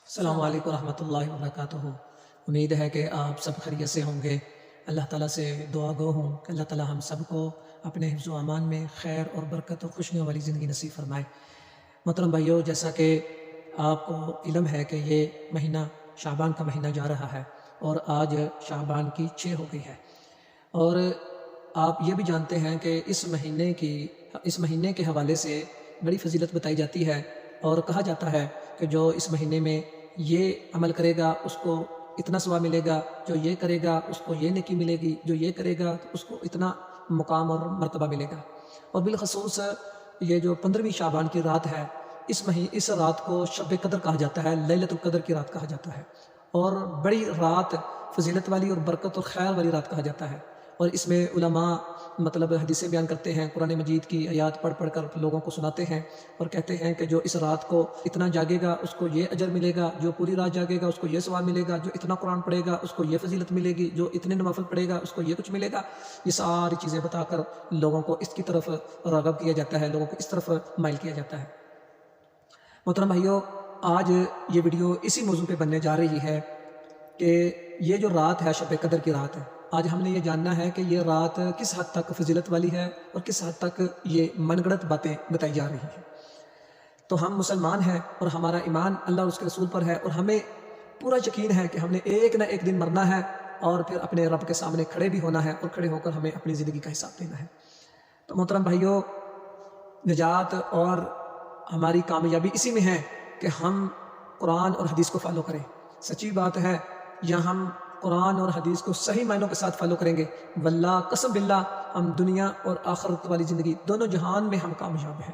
السلام علیکم ورحمۃ اللہ وبرکاتہ۔ امید ہے کہ آپ سب خیریت سے ہوں گے۔ اللہ تعالیٰ سے دعا گو ہوں کہ اللہ تعالیٰ ہم سب کو اپنے حفظ و امان میں خیر اور برکت اور خوشیوں والی زندگی نصیب فرمائے۔ محترم بھائیو، جیسا کہ آپ کو علم ہے کہ یہ مہینہ شعبان کا مہینہ جا رہا ہے اور آج شعبان کی 6 ہو گئی ہے، اور آپ یہ بھی جانتے ہیں کہ اس مہینے کے حوالے سے بڑی فضیلت بتائی جاتی ہے، اور کہا جاتا ہے کہ جو اس مہینے میں یہ عمل کرے گا اس کو اتنا ثواب ملے گا، جو یہ کرے گا اس کو یہ نیکی ملے گی، جو یہ کرے گا تو اس کو اتنا مقام اور مرتبہ ملے گا۔ اور بالخصوص یہ جو 15ویں شعبان کی رات ہے، اس رات کو شب قدر کہا جاتا ہے، لیلۃ القدر کی رات کہا جاتا ہے، اور بڑی رات، فضیلت والی اور برکت اور خیر والی رات کہا جاتا ہے۔ اور اس میں علماء حدیثیں بیان کرتے ہیں، قرآن مجید کی آیات پڑھ پڑھ کر لوگوں کو سناتے ہیں اور کہتے ہیں کہ جو اس رات کو اتنا جاگے گا اس کو یہ اجر ملے گا، جو پوری رات جاگے گا اس کو یہ ثواب ملے گا، جو اتنا قرآن پڑھے گا اس کو یہ فضیلت ملے گی، جو اتنے نوافل پڑھے گا اس کو یہ کچھ ملے گا۔ یہ ساری چیزیں بتا کر لوگوں کو اس کی طرف راغب کیا جاتا ہے، لوگوں کو اس طرف مائل کیا جاتا ہے۔ محترم بھائیو، آج یہ ویڈیو اسی موضوع پہ بننے جا رہی ہے کہ یہ جو رات ہے شب قدر کی رات ہے، آج ہم نے یہ جاننا ہے کہ یہ رات کس حد تک فضیلت والی ہے اور کس حد تک یہ من گڑت باتیں بتائی جا رہی ہیں۔ تو ہم مسلمان ہیں اور ہمارا ایمان اللہ اور اس کے رسول پر ہے، اور ہمیں پورا یقین ہے کہ ہم نے ایک نہ ایک دن مرنا ہے اور پھر اپنے رب کے سامنے کھڑے بھی ہونا ہے، اور کھڑے ہو کر ہمیں اپنی زندگی کا حساب دینا ہے۔ تو محترم بھائیو، نجات اور ہماری کامیابی اسی میں ہے کہ ہم قرآن اور حدیث کو فالو کریں۔ سچی بات ہے، یا ہم قرآن اور حدیث کو صحیح معنوں کے ساتھ فالو کریں گے، واللہ قسم باللہ ہم دنیا اور آخرت والی زندگی دونوں جہان میں ہم کامیاب ہیں۔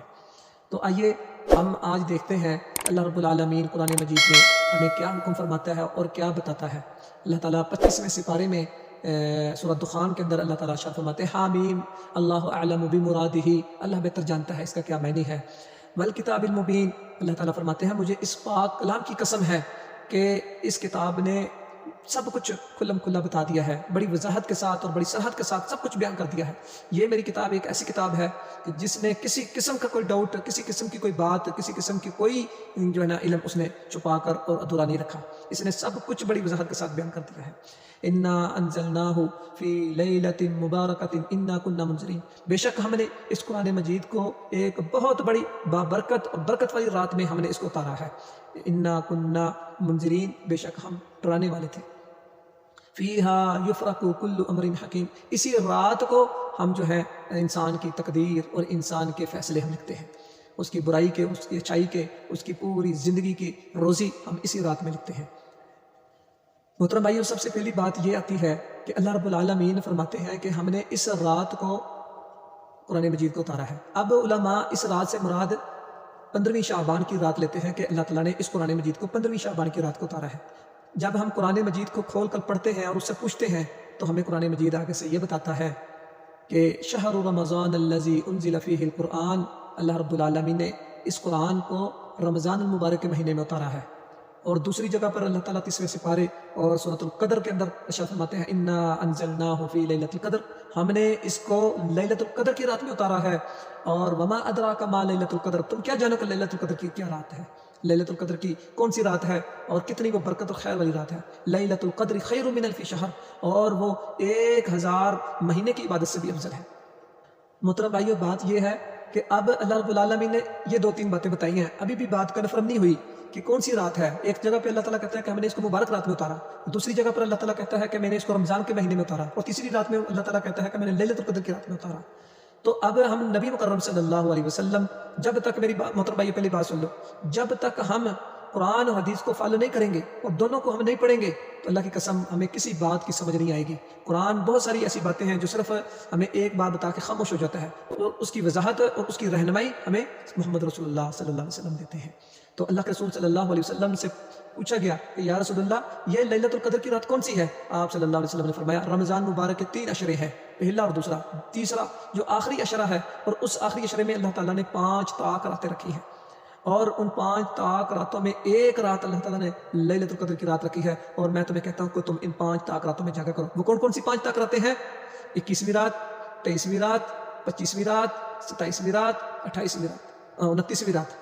تو آئیے ہم آج دیکھتے ہیں اللہ رب العالمین قرآن مجید میں ہمیں کیا حکم فرماتا ہے اور کیا بتاتا ہے۔ اللہ تعالیٰ 25ویں سپارے میں سورۃ دخان کے اندر اللہ تعالیٰ ارشاد فرماتے ہیں، حامیم اللہ اعلم بمرادہ، اللہ بہتر جانتا ہے اس کا کیا معنی ہے۔ والکتاب المبین، اللہ تعالیٰ فرماتے ہیں مجھے اس پاک کلام کی قسم ہے کہ اس کتاب نے سب کچھ کھلم کھلا بتا دیا ہے، بڑی وضاحت کے ساتھ اور بڑی صراحت کے ساتھ سب کچھ بیان کر دیا ہے۔ یہ میری کتاب ایک ایسی کتاب ہے کہ جس نے کسی قسم کا کوئی ڈاؤٹ، کسی قسم کی کوئی بات، کسی قسم کی کوئی جو ہے نا علم اس نے چھپا کر اور ادھورا نہیں رکھا، اس نے سب کچھ بڑی وضاحت کے ساتھ بیان کر دیا ہے۔ انا انزلناہ فی لیلۃ مبارکۃ انا کنا منذرین، بے شک ہم نے اس قرآن مجید کو ایک بہت بڑی بابرکت اور برکت والی رات میں ہم نے اس کو اتارا ہے۔ انا کنا منذرین، بے شک ہم ڈرانے والے تھے۔ فیہا یفرق کل امر حکیم، اسی رات کو ہم جو ہے انسان کی تقدیر اور انسان کے فیصلے ہم لکھتے ہیں، اس کی برائی کے، اس کی اچھائی کے، اس کی پوری زندگی کی روزی ہم اسی رات میں لکھتے ہیں۔ محترم بھائیو، سب سے پہلی بات یہ آتی ہے کہ اللہ رب العالمین فرماتے ہیں کہ ہم نے اس رات کو قرآن مجید کو اتارا ہے۔ اب علماء اس رات سے مراد 15ویں شعبان کی رات لیتے ہیں کہ اللہ تعالیٰ نے اس قرآن مجید کو 15ویں شعبان کی رات کو اتارا ہے۔ جب ہم قرآن مجید کو کھول کر پڑھتے ہیں اور اس سے پوچھتے ہیں تو ہمیں قرآن مجید آگے سے یہ بتاتا ہے کہ شہر رمضان الذی انزل فیہ القرآن، اللہ رب العالمین نے اس قرآن کو رمضان المبارک کے مہینے میں اتارا ہے۔ اور دوسری جگہ پر اللہ تعالیٰ 30ویں سپارے اور سورۃ القدر کے اندر ارشاد فرماتے ہیں، انا انزلناہ فی لیلۃ القدر، ہم نے اس کو لیلۃ القدر کی رات میں اتارا ہے۔ اور وما ادراک ما لیلۃ القدر، تم کیا جانو کہ لیلۃ القدر کی کیا رات ہے، لیلۃ القدر کی کون سی رات ہے اور کتنی وہ برکت اور خیر والی رات ہے۔ لیلۃ القدر خیر من الف شہر، اور وہ 1000 مہینے کی عبادت سے بھی افضل ہے۔ محترم بھائیو، بات یہ ہے کہ اب اللہ رب العالمین نے یہ 2-3 باتیں بتائی ہیں، ابھی بھی بات کنفرم نہیں ہوئی کہ کون سی رات ہے۔ ایک جگہ پہ اللہ تعالیٰ کہتا ہے کہ ہم نے اس کو مبارک رات میں اتارا، دوسری جگہ پر اللہ تعالیٰ کہتا ہے کہ میں نے اس کو رمضان کے مہینے میں اتارا، اور تیسری رات میں اللہ تعالیٰ کہتا ہے کہ میں نے لیلۃ القدر کی رات میں اتارا۔ تو اب ہم نبی مکرم صلی اللہ علیہ وسلم، جب تک میری بات محترم بھائی پہلی بات سن لو، جب تک ہم قرآن اور حدیث کو فالو نہیں کریں گے اور دونوں کو ہم نہیں پڑھیں گے تو اللہ کی قسم ہمیں کسی بات کی سمجھ نہیں آئے گی۔ قرآن بہت ساری ایسی باتیں ہیں جو صرف ہمیں ایک بات بتا کے خاموش ہو جاتا ہے، اور اس کی وضاحت اور اس کی رہنمائی ہمیں محمد رسول اللہ صلی اللہ علیہ وسلم دیتے ہیں۔ تو اللہ کے رسول صلی اللہ علیہ وسلم سے پوچھا گیا کہ یا رسول اللہ، یہ لیلۃ القدر کی رات کون سی ہے؟ آپ صلی اللہ علیہ وسلم نے فرمایا رمضان مبارک کے 3 اشرے ہیں، پہلا اور دوسرا، تیسرا جو آخری اشرہ ہے، اور اس آخری اشرے میں اللہ تعالیٰ نے 5 طاق راتیں رکھی ہیں، اور ان 5 طاق راتوں میں ایک رات اللہ تعالیٰ نے لیلۃ القدر کی رات رکھی ہے۔ اور میں تمہیں کہتا ہوں کہ تم ان 5 طاق راتوں میں جاگا کرو۔ وہ کون کون سی 5 طاق راتیں ہیں؟ 21ویں رات، 23ویں رات، 25ویں رات، 27ویں رات، 28ویں رات، 29ویں رات،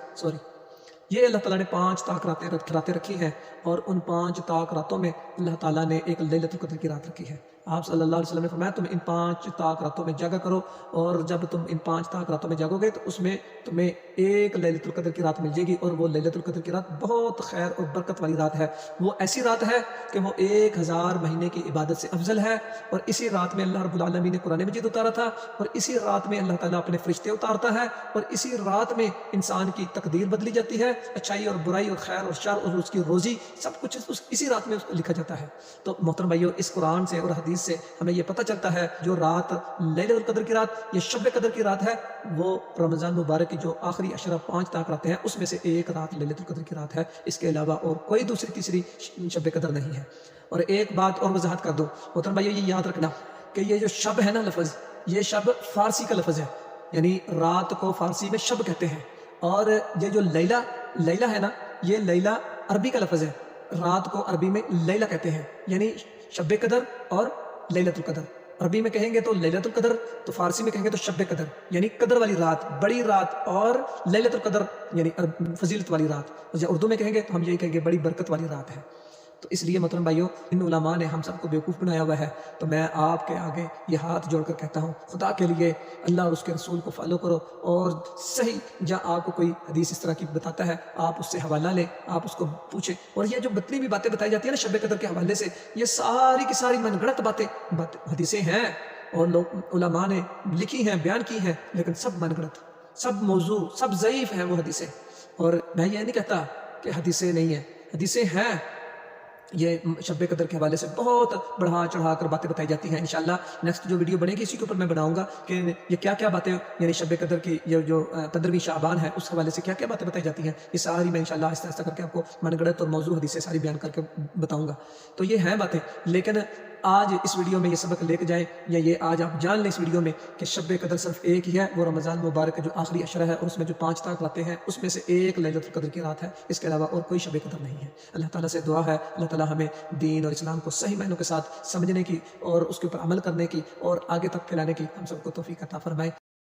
یہ اللہ تعالیٰ نے 5 طاق راتیں رکھی ہیں، اور ان 5 طاق راتوں میں اللہ تعالیٰ نے ایک لیلۃ القدر کی رات رکھی ہے۔ آپ صلی اللہ علیہ وسلم نے فرمایا تم ان 5 طاق راتوں میں جاگا کرو، اور جب تم ان 5 طاق راتوں میں جاگو گے تو اس میں تمہیں ایک لیلۃ القدر کی رات مل جائے گی، اور وہ لیلۃ القدر کی رات بہت خیر اور برکت والی رات ہے۔ وہ ایسی رات ہے کہ وہ 1000 مہینے کی عبادت سے افضل ہے، اور اسی رات میں اللہ رب العالمین نے قرآن مجید اتارا تھا، اور اسی رات میں اللہ تعالیٰ اپنے فرشتے اتارتا ہے، اور اسی رات میں انسان کی تقدیر بدلی جاتی ہے، اچھائی اور برائی اور خیر اور شر اور اس کی روزی سب کچھ اسی رات میں لکھا جاتا ہے۔ تو محترم بھائیو، اس قرآن سے اور حدیث سے ہمیں یہ پتہ چلتا ہے جو رات لیلۃ القدر کی رات یا شب قدر کی رات ہے، وہ رمضان مبارک کی جو آخری 5 طاق راتیں ہیں اس میں سے ایک رات لیلۃ القدر کی رات ہے، اس کے علاوہ اور کوئی دوسری تیسری شب قدر نہیں ہے۔ اور ایک بات اور وضاحت کر دوں محترم بھائیو، یہ یاد رکھنا کہ یہ جو شب ہے نا لفظ، یہ شب فارسی کا لفظ ہے، یعنی رات کو فارسی میں شب کہتے ہیں، اور یہ جو لیلہ ہے نا، یہ لیلہ عربی کا لفظ ہے، رات کو عربی میں لیلہ کہتے ہیں، یعنی شب قدر اور لیلۃ القدر۔ عربی میں کہیں گے تو لیلۃ القدر، تو فارسی میں کہیں گے تو شب قدر، یعنی قدر والی رات، بڑی رات، اور لیلۃ القدر یعنی فضیلت والی رات، یا اردو میں کہیں گے تو ہم یہی کہیں گے بڑی برکت والی رات ہے۔ تو اس لیے محترم بھائیو، ان علماء نے ہم سب کو بیوقوف بنایا ہوا ہے، تو میں آپ کے آگے یہ ہاتھ جوڑ کر کہتا ہوں، خدا کے لیے اللہ اور اس کے رسول کو فالو کرو، اور صحیح جہاں آپ کو کوئی حدیث اس طرح کی بتاتا ہے آپ اس سے حوالہ لیں، آپ اس کو پوچھیں۔ اور یہ جو بتنی بھی باتیں بتائی جاتی ہیں نا شب قدر کے حوالے سے، یہ ساری کی ساری من گھڑت باتیں حدیثیں ہیں، اور لوگ علماء نے لکھی ہیں، بیان کی ہیں، لیکن سب من گھڑت، سب موضوع، سب ضعیف ہیں وہ حدیثیں۔ اور میں یہ نہیں کہتا کہ حدیثیں نہیں ہیں، حدیثیں ہیں، یہ شب قدر کے حوالے سے بہت بڑھا چڑھا کر باتیں بتائی جاتی ہیں۔ انشاءاللہ نیکسٹ جو ویڈیو بنے گی اسی کے اوپر میں بناؤں گا کہ یہ کیا کیا باتیں، یعنی شب قدر کی یہ جو 15ویں شعبان ہے اس حوالے سے کیا کیا باتیں بتائی جاتی ہیں، یہ ساری میں انشاءاللہ آہستہ آہستہ کر کے آپ کو من گھڑت اور موضوع حدیثیں ساری بیان کر کے بتاؤں گا۔ تو یہ ہیں باتیں، لیکن آج اس ویڈیو میں یہ سبق لے کے جائیں، یا یہ آج آپ جان لیں اس ویڈیو میں کہ شب قدر صرف ایک ہی ہے، وہ رمضان مبارک کا جو آخری عشرہ ہے، اور اس میں جو 5 طاق راتیں ہیں اس میں سے ایک لیلۃ القدر کی رات ہے، اس کے علاوہ اور کوئی شب قدر نہیں ہے۔ اللہ تعالیٰ سے دعا ہے اللہ تعالیٰ ہمیں دین اور اسلام کو صحیح معنوں کے ساتھ سمجھنے کی اور اس کے اوپر عمل کرنے کی اور آگے تک پھیلانے کی ہم سب کو توفیق عطا فرمائے۔